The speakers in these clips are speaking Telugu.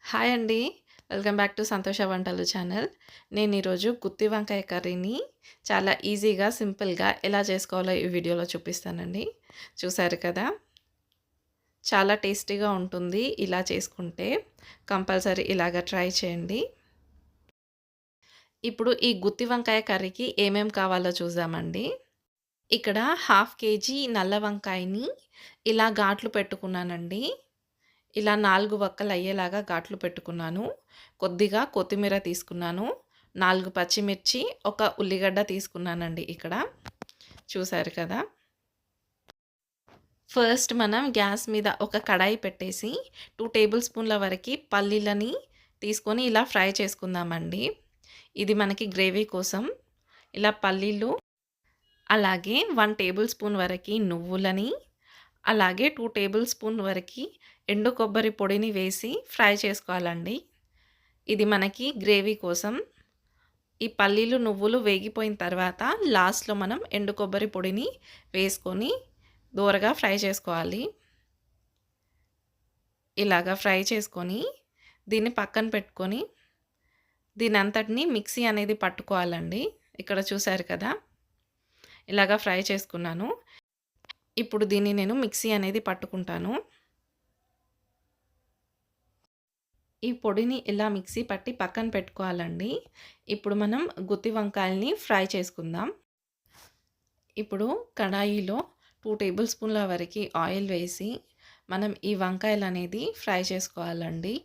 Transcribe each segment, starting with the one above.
హాయ్ అండి. వెల్కమ్ బ్యాక్ టు సంతోష వంటలు ఛానల్. నేను ఈరోజు గుత్తి వంకాయ కర్రీని చాలా ఈజీగా, సింపుల్‌గా ఎలా చేసుకోవాలో ఈ వీడియోలో చూపిస్తానండి. చూసారు కదా! చాలా టేస్టీగా ఉంటుంది. ఇలా చేసుకుంటే కంపల్సరీ ఇలాగ ట్రై చేయండి. ఇప్పుడు ఈ గుత్తి వంకాయ కర్రీకి ఏమేం కావాలో చూద్దామండి. ఇక్కడ హాఫ్ కేజీ నల్ల వంకాయని ఇలా ఘాట్లు పెట్టుకున్నానండి. ఇలా 4 వక్కలయ్యేలాగా ఘాట్లు పెట్టుకున్నాను. కొద్దిగా కొత్తిమీర తీసుకున్నాను. 4 పచ్చిమిర్చి, ఒక ఉల్లిగడ్డ తీసుకున్నానండి ఇక్కడ. చూసారు కదా! ఫస్ట్ మనం గ్యాస్ మీద ఒక కడాయి పెట్టేసి 2 టేబుల్ స్పూన్ల వరకి పల్లీలని తీసుకొని ఇలా ఫ్రై చేసుకుందామండి. ఇది మనకి గ్రేవీ కోసం. ఇలా పల్లీలు, అలాగే 1 టేబుల్ స్పూన్ వరకి నువ్వులని, అలాగే 2 టేబుల్ స్పూన్ వరకి ఎండు కొబ్బరి పొడిని వేసి ఫ్రై చేసుకోవాలండి. ఇది మనకి గ్రేవీ కోసం. ఈ పల్లీలు, నువ్వులు వేగిపోయిన తర్వాత లాస్ట్‌లో మనం ఎండు కొబ్బరి పొడిని వేసుకొని దోరగా ఫ్రై చేసుకోవాలి. ఇలాగా ఫ్రై చేసుకొని దీన్ని పక్కన పెట్టుకొని దీనంతటిని మిక్సీ అనేది పట్టుకోవాలండి. ఇక్కడ చూసారు కదా! ఇలాగా ఫ్రై చేసుకున్నాను. ఇప్పుడు దీన్ని నేను మిక్సీ అనేది పట్టుకుంటాను. ఈ పొడిని ఇలా మిక్సీ పట్టి పక్కన పెట్టుకోవాలండి. ఇప్పుడు మనం గుత్తి వంకాయల్ని ఫ్రై చేసుకుందాం. ఇప్పుడు కడాయిలో 2 టేబుల్ స్పూన్ల వరకి ఆయిల్ వేసి మనం ఈ వంకాయలనేది ఫ్రై చేసుకోవాలండి.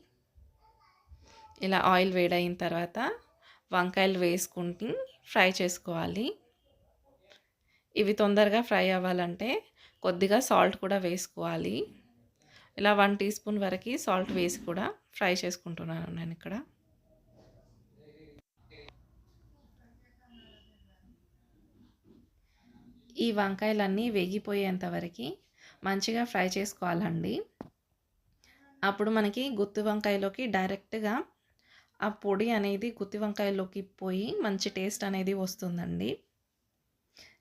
ఇలా ఆయిల్ వేడయిన తర్వాత వంకాయలు వేసుకుంటూ ఫ్రై చేసుకోవాలి. ఇవి తొందరగా ఫ్రై అవ్వాలంటే కొద్దిగా సాల్ట్ కూడా వేసుకోవాలి. ఇలా 1 టీ స్పూన్ వరకి సాల్ట్ వేసి కూడా ఫ్రై చేసుకుంటున్నాను నేను ఇక్కడ. ఈ వంకాయలన్నీ వేగిపోయేంత వరకి మంచిగా ఫ్రై చేసుకోవాలండి. అప్పుడు మనకి గుత్తి వంకాయలోకి డైరెక్ట్‌గా ఆ పొడి అనేది గుత్తి వంకాయలోకి పోయి మంచి టేస్ట్ అనేది వస్తుందండి.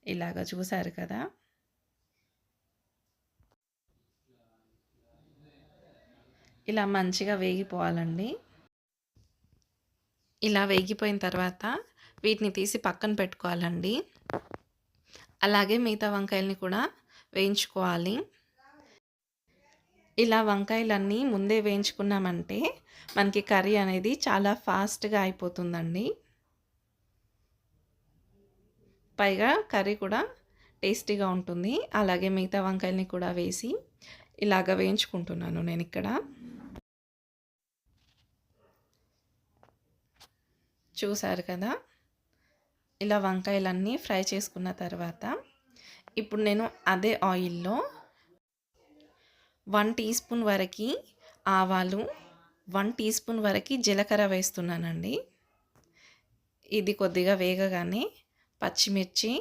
ఇలాగ చూసారు కదా! ఇలా మంచిగా వేగిపోవాలండి. ఇలా వేగిపోయిన తర్వాత వీటిని తీసి పక్కన పెట్టుకోవాలండి. అలాగే మిగతా వంకాయల్ని కూడా వేయించుకోవాలి. ఇలా వంకాయలన్నీ ముందే వేయించుకున్నామంటే మనకి కర్రీ అనేది చాలా ఫాస్ట్‌గా అయిపోతుందండి. పైగా కర్రీ కూడా టేస్టీగా ఉంటుంది. అలాగే మిగతా వంకాయల్ని కూడా వేసి ఇలాగ వేయించుకుంటున్నాను నేనిక్కడ. చూసారు కదా! ఇలా వంకాయలన్నీ ఫ్రై చేసుకున్న తర్వాత ఇప్పుడు నేను అదే ఆయిల్‌లో 1 టీ స్పూన్ వరకి ఆవాలు, 1 టీ స్పూన్ వరకి జీలకర్ర వేస్తున్నానండి. ఇది కొద్దిగా వేగగానే పచ్చిమిర్చి,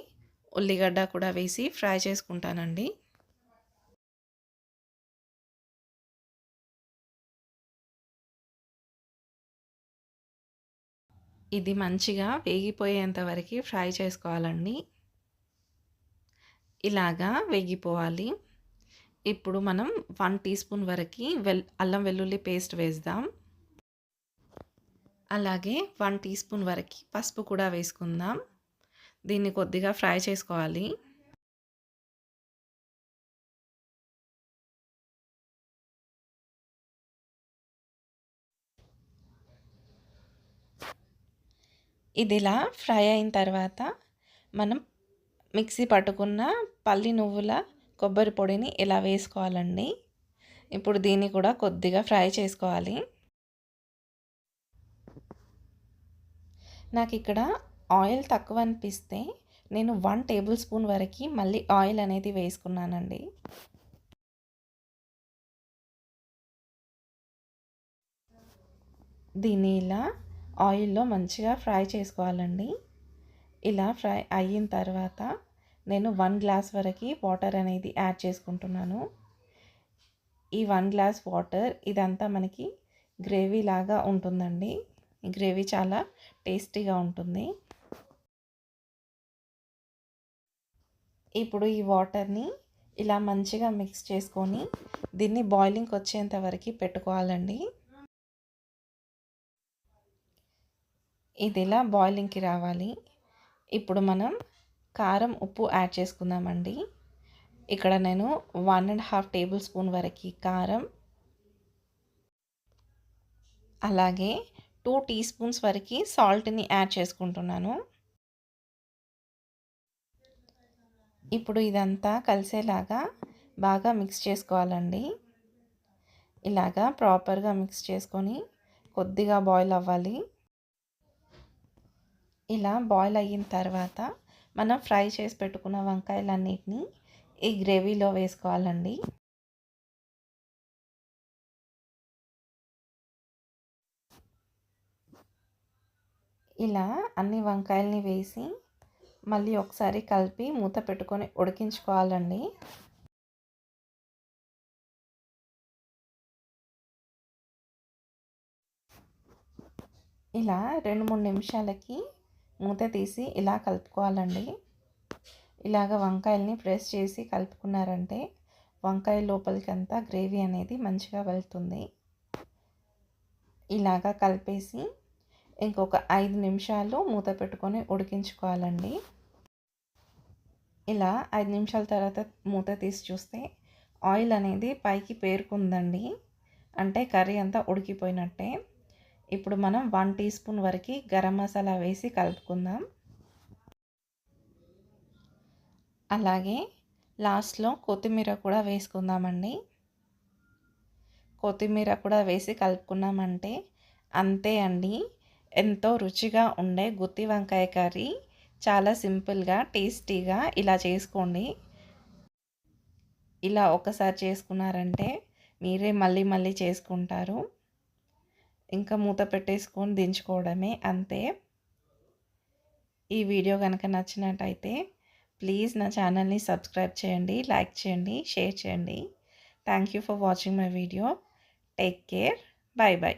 ఉల్లిగడ్డ కూడా వేసి ఫ్రై చేసుకుంటానండి. ఇది మంచిగా వేగిపోయేంత వరకి ఫ్రై చేసుకోవాలండి. ఇలాగా వేగిపోవాలి. ఇప్పుడు మనం 1 టీ స్పూన్ వరకి అల్లం వెల్లుల్లి పేస్ట్ వేద్దాం. అలాగే 1 టీ స్పూన్ వరకి పసుపు కూడా వేసుకుందాం. దీన్ని కొద్దిగా ఫ్రై చేసుకోవాలి. ఇదిలా ఫ్రై అయిన తర్వాత మనం మిక్సీ పట్టుకున్న పల్లి నువ్వుల కొబ్బరి పొడిని ఇలా వేసుకోవాలండి. ఇప్పుడు దీన్ని కూడా కొద్దిగా ఫ్రై చేసుకోవాలి. నాకు ఇక్కడ ఆయిల్ తక్కువ అనిపిస్తే నేను 1 టేబుల్ స్పూన్ వరకి మళ్ళీ ఆయిల్ అనేది వేసుకున్నానండి. దీన్ని ఇలా ఆయిల్‌లో మంచిగా ఫ్రై చేసుకోవాలండి. ఇలా ఫ్రై అయిన తర్వాత నేను 1 గ్లాస్ వరకి వాటర్ అనేది యాడ్ చేసుకుంటున్నాను. ఈ 1 గ్లాస్ వాటర్ ఇదంతా మనకి గ్రేవీ లాగా ఉంటుందండి. ఈ గ్రేవీ చాలా టేస్టీగా ఉంటుంది. ఇప్పుడు ఈ వాటర్‌ని ఇలా మంచిగా మిక్స్ చేసుకొని దీన్ని బాయిలింగ్‌కి వచ్చేంత వరకి పెట్టుకోవాలండి. ఇది ఇలా బాయిలింగ్‌కి రావాలి. ఇప్పుడు మనం కారం, ఉప్పు యాడ్ చేసుకుందామండి. ఇక్కడ నేను 1 ½ టేబుల్ స్పూన్ వరకి కారం, అలాగే 2 టీ స్పూన్స్ వరకి సాల్ట్‌ని యాడ్ చేసుకుంటున్నాను. ఇప్పుడు ఇదంతా కలిసేలాగా బాగా మిక్స్ చేసుకోవాలండి. ఇలాగా ప్రాపర్‌గా మిక్స్ చేసుకొని కొద్దిగా బాయిల్ అవ్వాలి. ఇలా బాయిల్ అయిన తర్వాత మనం ఫ్రై చేసి పెట్టుకున్న వంకాయలన్నిటిని ఈ గ్రేవీలో వేసుకోవాలండి. ఇలా అన్ని వంకాయల్ని వేసి మళ్ళీ ఒకసారి కలిపి మూత పెట్టుకొని ఉడికించుకోవాలండి. ఇలా 2-3 నిమిషాలకి మూత తీసి ఇలా కలుపుకోవాలండి. ఇలాగ వంకాయల్ని ప్రెస్ చేసి కలుపుకున్నారంటే వంకాయ లోపలికంతా గ్రేవీ అనేది మంచిగా వెళ్తుంది. ఇలాగ కలిపేసి ఇంకొక 5 నిమిషాలు మూత పెట్టుకొని ఉడికించుకోవాలండి. ఇలా 5 నిమిషాల తర్వాత మూత తీసి చూస్తే ఆయిల్ అనేది పైకి పేరుకుందండి. అంటే కర్రీ అంతా ఉడికిపోయినట్టే. ఇప్పుడు మనం 1 టీ స్పూన్ వరకు గరం మసాలా వేసి కలుపుకుందాం. అలాగే లాస్ట్‌లో కొత్తిమీర కూడా వేసుకుందామండి. కొత్తిమీర కూడా వేసి కలుపుకున్నామంటే అంతే అండి. ఎంతో రుచిగా ఉండే గుత్తి వంకాయ కర్రీ చాలా సింపుల్‌గా, టేస్టీగా ఇలా చేసుకోండి. ఇలా ఒకసారి చేసుకున్నారంటే మీరే మళ్ళీ మళ్ళీ చేసుకుంటారు. ఇంకా మూత పెట్టేసుకొని దించుకోవడమే అంతే. ఈ వీడియో గనుక నచ్చినట్టయితే ప్లీజ్ నా ఛానల్‌ని సబ్స్క్రైబ్ చేయండి, లైక్ చేయండి, షేర్ చేయండి. Thank you for watching my video. Take care. By by.